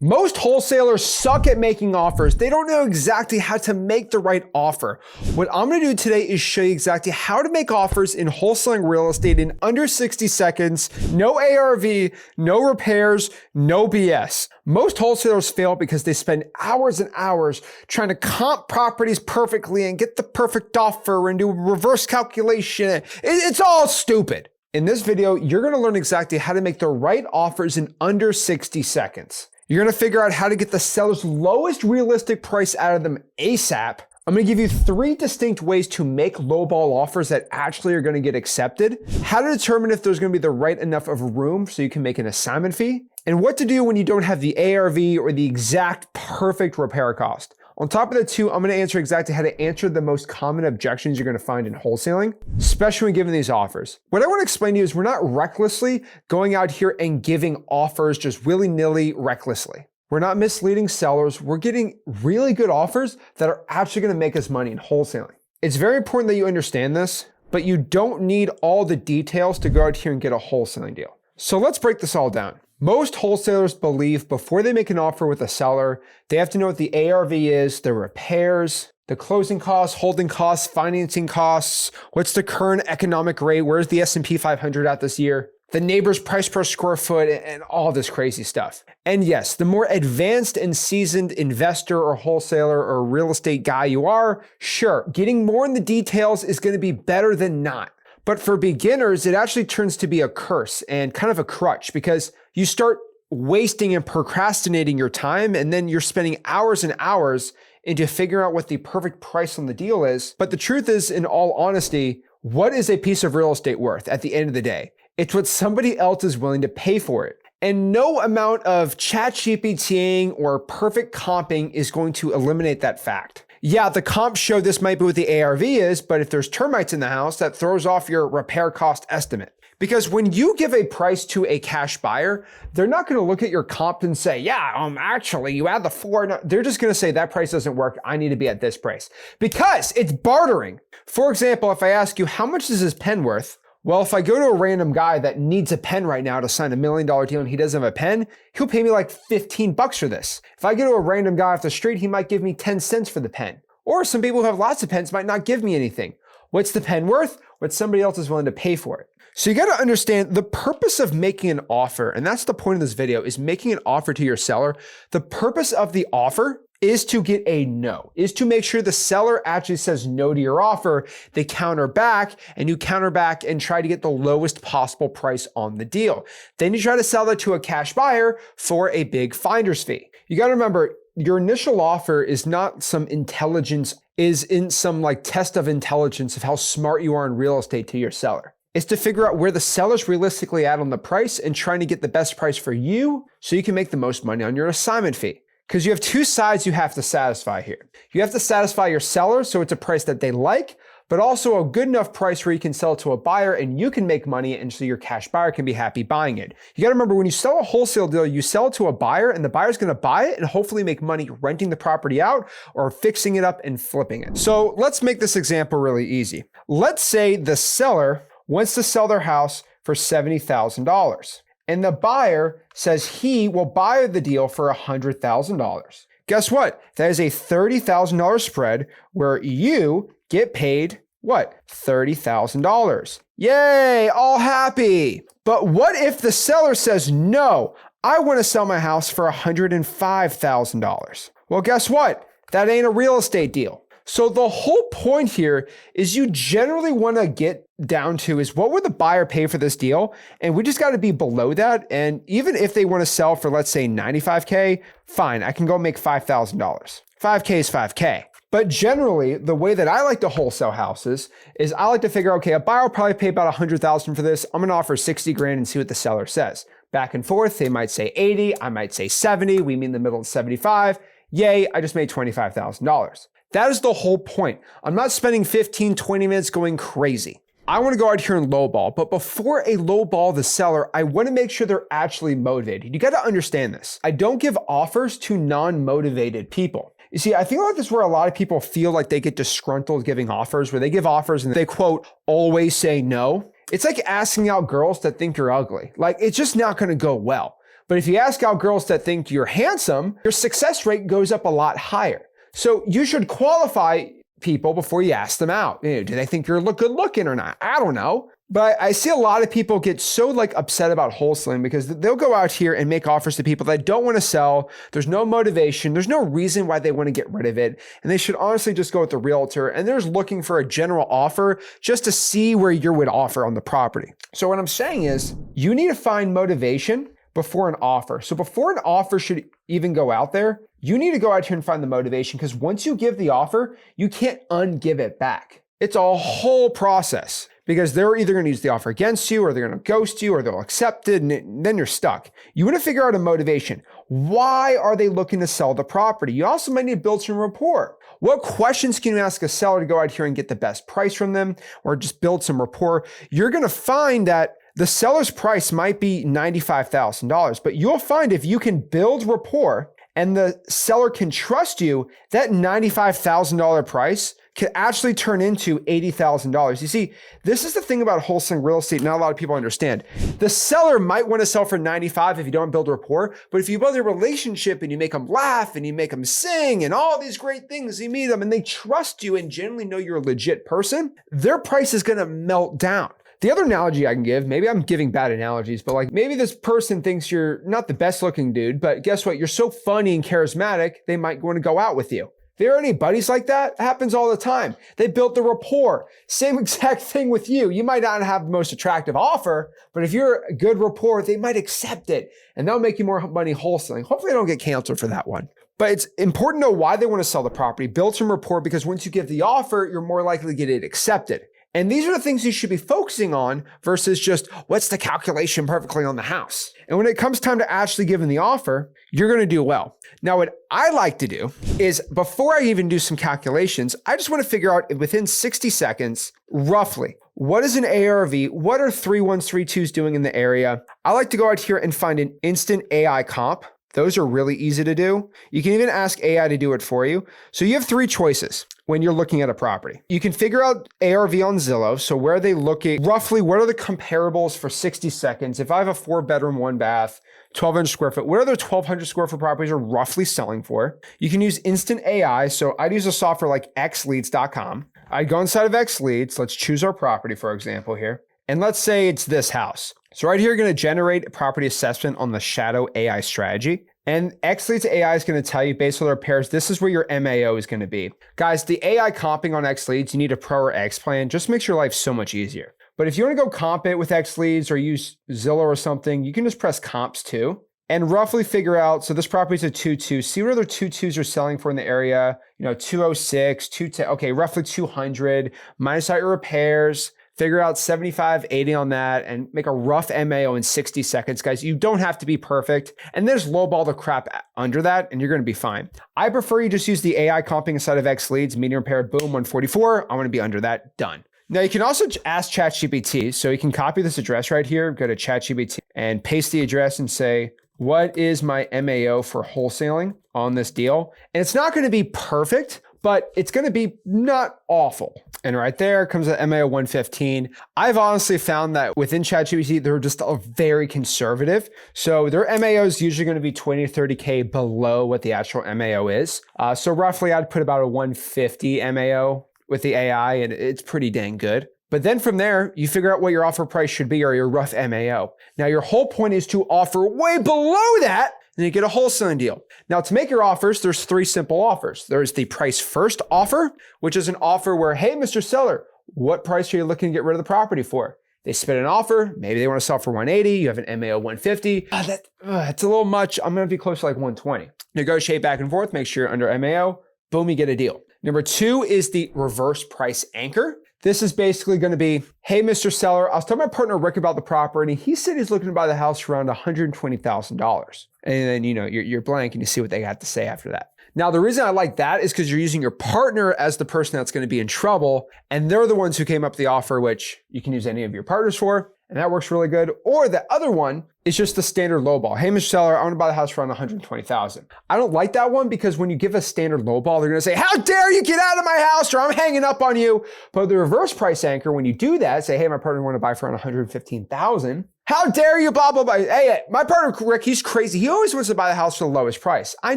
Most wholesalers suck at making offers. They don't know exactly how to make the right offer. What I'm gonna do today is show you exactly how to make offers in wholesaling real estate in under 60 seconds, no ARV, no repairs, no BS. Most wholesalers fail because they spend hours and hours trying to comp properties perfectly and get the perfect offer and do a reverse calculation. It's all stupid. In this video, you're gonna learn exactly how to make the right offers in under 60 seconds. You're gonna figure out how to get the seller's lowest realistic price out of them ASAP. I'm gonna give you 3 distinct ways to make lowball offers that actually are gonna get accepted, how to determine if there's gonna be the right enough of room so you can make an assignment fee, and what to do when you don't have the ARV or the exact perfect repair cost. On top of the 2, I'm gonna answer exactly how to answer the most common objections you're gonna find in wholesaling, especially when giving these offers. What I wanna explain to you is we're not recklessly going out here and giving offers just willy-nilly recklessly. We're not misleading sellers. We're getting really good offers that are actually gonna make us money in wholesaling. It's very important that you understand this, but you don't need all the details to go out here and get a wholesaling deal. So let's break this all down. Most wholesalers believe before they make an offer with a seller, they have to know what the ARV is, the repairs, the closing costs, holding costs, financing costs, what's the current economic rate, where's the S&P 500 at this year, the neighbor's price per square foot, and all this crazy stuff. And yes, the more advanced and seasoned investor or wholesaler or real estate guy you are, sure, getting more in the details is gonna be better than not. But for beginners, it actually turns to be a curse and kind of a crutch because you start wasting and procrastinating your time, and then you're spending hours and hours into figuring out what the perfect price on the deal is. But the truth is, in all honesty, what is a piece of real estate worth at the end of the day? It's what somebody else is willing to pay for it. And no amount of ChatGPTing or perfect comping is going to eliminate that fact. Yeah, the comps show this might be what the ARV is, but if there's termites in the house, that throws off your repair cost estimate. Because when you give a price to a cash buyer, they're not gonna look at your comp and say, yeah, actually, you add the 4. No, they're just gonna say, that price doesn't work, I need to be at this price. Because it's bartering. For example, if I ask you, how much is this pen worth? Well, if I go to a random guy that needs a pen right now to sign $1 million deal and he doesn't have a pen, he'll pay me like 15 bucks for this. If I go to a random guy off the street, he might give me 10 cents for the pen. Or some people who have lots of pens might not give me anything. What's the pen worth? What somebody else is willing to pay for it. So you gotta understand the purpose of making an offer, and that's the point of this video, is making an offer to your seller. The purpose of the offer is to get a no, is to make sure the seller actually says no to your offer. They counter back and you counter back and try to get the lowest possible price on the deal. Then you try to sell that to a cash buyer for a big finder's fee. You gotta remember, your initial offer is not some intelligence, is in some like test of intelligence of how smart you are in real estate to your seller. It's to figure out where the seller's realistically at on the price and trying to get the best price for you so you can make the most money on your assignment fee. Because you have 2 sides you have to satisfy here. You have to satisfy your seller so it's a price that they like, but also a good enough price where you can sell it to a buyer and you can make money and so your cash buyer can be happy buying it. You gotta remember, when you sell a wholesale deal, you sell it to a buyer and the buyer's gonna buy it and hopefully make money renting the property out or fixing it up and flipping it. So let's make this example really easy. Let's say the seller wants to sell their house for $70,000. And the buyer says he will buy the deal for $100,000. Guess what? That is a $30,000 spread where you get paid what? $30,000. Yay, all happy. But what if the seller says, no, I want to sell my house for $105,000? Well, guess what? That ain't a real estate deal. So the whole point here is you generally want to get down to is what would the buyer pay for this deal? And we just got to be below that. And even if they want to sell for, let's say 95K, fine, I can go make $5,000. 5K is 5K. But generally, the way that I like to wholesale houses is I like to figure, okay, a buyer will probably pay about 100,000 for this. I'm going to offer 60 grand and see what the seller says. Back and forth, they might say 80, I might say 70, we meet in the middle of 75. Yay, I just made $25,000. That is the whole point. I'm not spending 15, 20 minutes going crazy. I want to go out here and lowball, but before I lowball the seller, I want to make sure they're actually motivated. You got to understand this. I don't give offers to non-motivated people. You see, I feel like this is where a lot of people feel like they get disgruntled giving offers, where they give offers and they quote, always say no. It's like asking out girls that think you're ugly. Like, it's just not going to go well. But if you ask out girls that think you're handsome, your success rate goes up a lot higher. So you should qualify people before you ask them out. Do they think you're good looking or not? I don't know. But I see a lot of people get so upset about wholesaling because they'll go out here and make offers to people that don't want to sell. There's no motivation. There's no reason why they want to get rid of it. And they should honestly just go with the realtor and they're just looking for a general offer just to see where you would offer on the property. So what I'm saying is you need to find motivation before an offer. So before an offer should even go out there, you need to go out here and find the motivation because once you give the offer, you can't ungive it back. It's a whole process because they're either going to use the offer against you or they're going to ghost you or they'll accept it and then you're stuck. You want to figure out a motivation. Why are they looking to sell the property? You also might need to build some rapport. What questions can you ask a seller to go out here and get the best price from them or just build some rapport? You're going to find that the seller's price might be $95,000, but you'll find if you can build rapport and the seller can trust you, that $95,000 price could actually turn into $80,000. You see, this is the thing about wholesaling real estate not a lot of people understand. The seller might want to sell for 95 if you don't build rapport, but if you build a relationship and you make them laugh and you make them sing and all these great things, you meet them and they trust you and generally know you're a legit person, their price is going to melt down. The other analogy I can give, maybe I'm giving bad analogies, but maybe this person thinks you're not the best looking dude, but guess what? You're so funny and charismatic, they might want to go out with you. There are any buddies like that? It happens all the time. They built the rapport. Same exact thing with you. You might not have the most attractive offer, but if you're a good rapport, they might accept it and they'll make you more money wholesaling. Hopefully I don't get canceled for that one. But it's important to know why they want to sell the property. Build some rapport because once you give the offer, you're more likely to get it accepted. And these are the things you should be focusing on versus just what's the calculation perfectly on the house. And when it comes time to actually giving the offer, you're going to do well. Now, what I like to do is before I even do some calculations, I just want to figure out within 60 seconds, roughly, what is an ARV? What are 3-1s, 3-2s doing in the area? I like to go out here and find an instant AI comp. Those are really easy to do. You can even ask AI to do it for you. So you have 3 choices when you're looking at a property. You can figure out ARV on Zillow. So where are they looking? Roughly, what are the comparables for 60 seconds? If I have a 4-bedroom, 1-bath, 1,200 square foot, what are the 1,200 square foot properties are roughly selling for? You can use instant AI. So I'd use a software like xleads.com. I'd go inside of xleads. Let's choose our property, for example, here. And let's say it's this house. So right here, you're going to generate a property assessment on the shadow AI strategy. And xLeads AI is going to tell you based on their pairs, this is where your MAO is going to be. Guys, the AI comping on xLeads, you need a Pro or X plan. Just makes your life so much easier. But if you want to go comp it with xLeads or use Zillow or something, you can just press comps too and roughly figure out, so this property is a 2-2. See what other 2-2s are selling for in the area. 206, 210, okay, roughly 200, minus out your repairs. Figure out 75, 80 on that and make a rough MAO in 60 seconds. Guys, you don't have to be perfect. And there's lowball the crap under that and you're going to be fine. I prefer you just use the AI comping inside of xLeads, median repair, boom, 144. I want to be under that, done. Now you can also ask ChatGPT. So you can copy this address right here, go to ChatGPT and paste the address and say, what is my MAO for wholesaling on this deal? And it's not going to be perfect, but it's going to be not awful. And right there comes the MAO 115. I've honestly found that within ChatGPT, they're just very conservative. So their MAO is usually going to be 20 to 30K below what the actual MAO is. So roughly I'd put about a 150 MAO with the AI and it's pretty dang good. But then from there, you figure out what your offer price should be or your rough MAO. Now your whole point is to offer way below that and you get a wholesaling deal. Now to make your offers, there's 3 simple offers. There's the price first offer, which is an offer where, hey, Mr. Seller, what price are you looking to get rid of the property for? They spit an offer. Maybe they want to sell for 180. You have an MAO 150. That's a little much. I'm going to be close to like 120. Negotiate back and forth. Make sure you're under MAO. Boom, you get a deal. Number 2 is the reverse price anchor. This is basically going to be, hey, Mr. Seller, I was telling my partner Rick about the property. He said he's looking to buy the house for around $120,000. And then, you're blank and you see what they have to say after that. Now, the reason I like that is because you're using your partner as the person that's going to be in trouble. And they're the ones who came up with the offer, which you can use any of your partners for. And that works really good. Or the other one is just the standard lowball. Hey, Mr. Seller, I want to buy the house for around $120,000. I don't like that one because when you give a standard lowball, they're going to say, how dare you get out of my house or I'm hanging up on you. But the reverse price anchor, when you do that, say, hey, my partner want to buy for around $115,000. How dare you, blah, blah, blah. Hey, my partner, Rick, he's crazy. He always wants to buy the house for the lowest price. I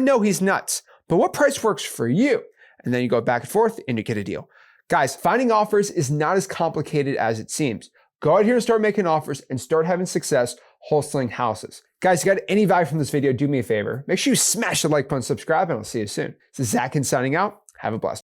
know he's nuts, but what price works for you? And then you go back and forth and you get a deal. Guys, finding offers is not as complicated as it seems. Go out here and start making offers and start having success wholesaling houses. Guys, if you got any value from this video, do me a favor. Make sure you smash the like button, subscribe, and I'll see you soon. This is Zach signing out. Have a blessed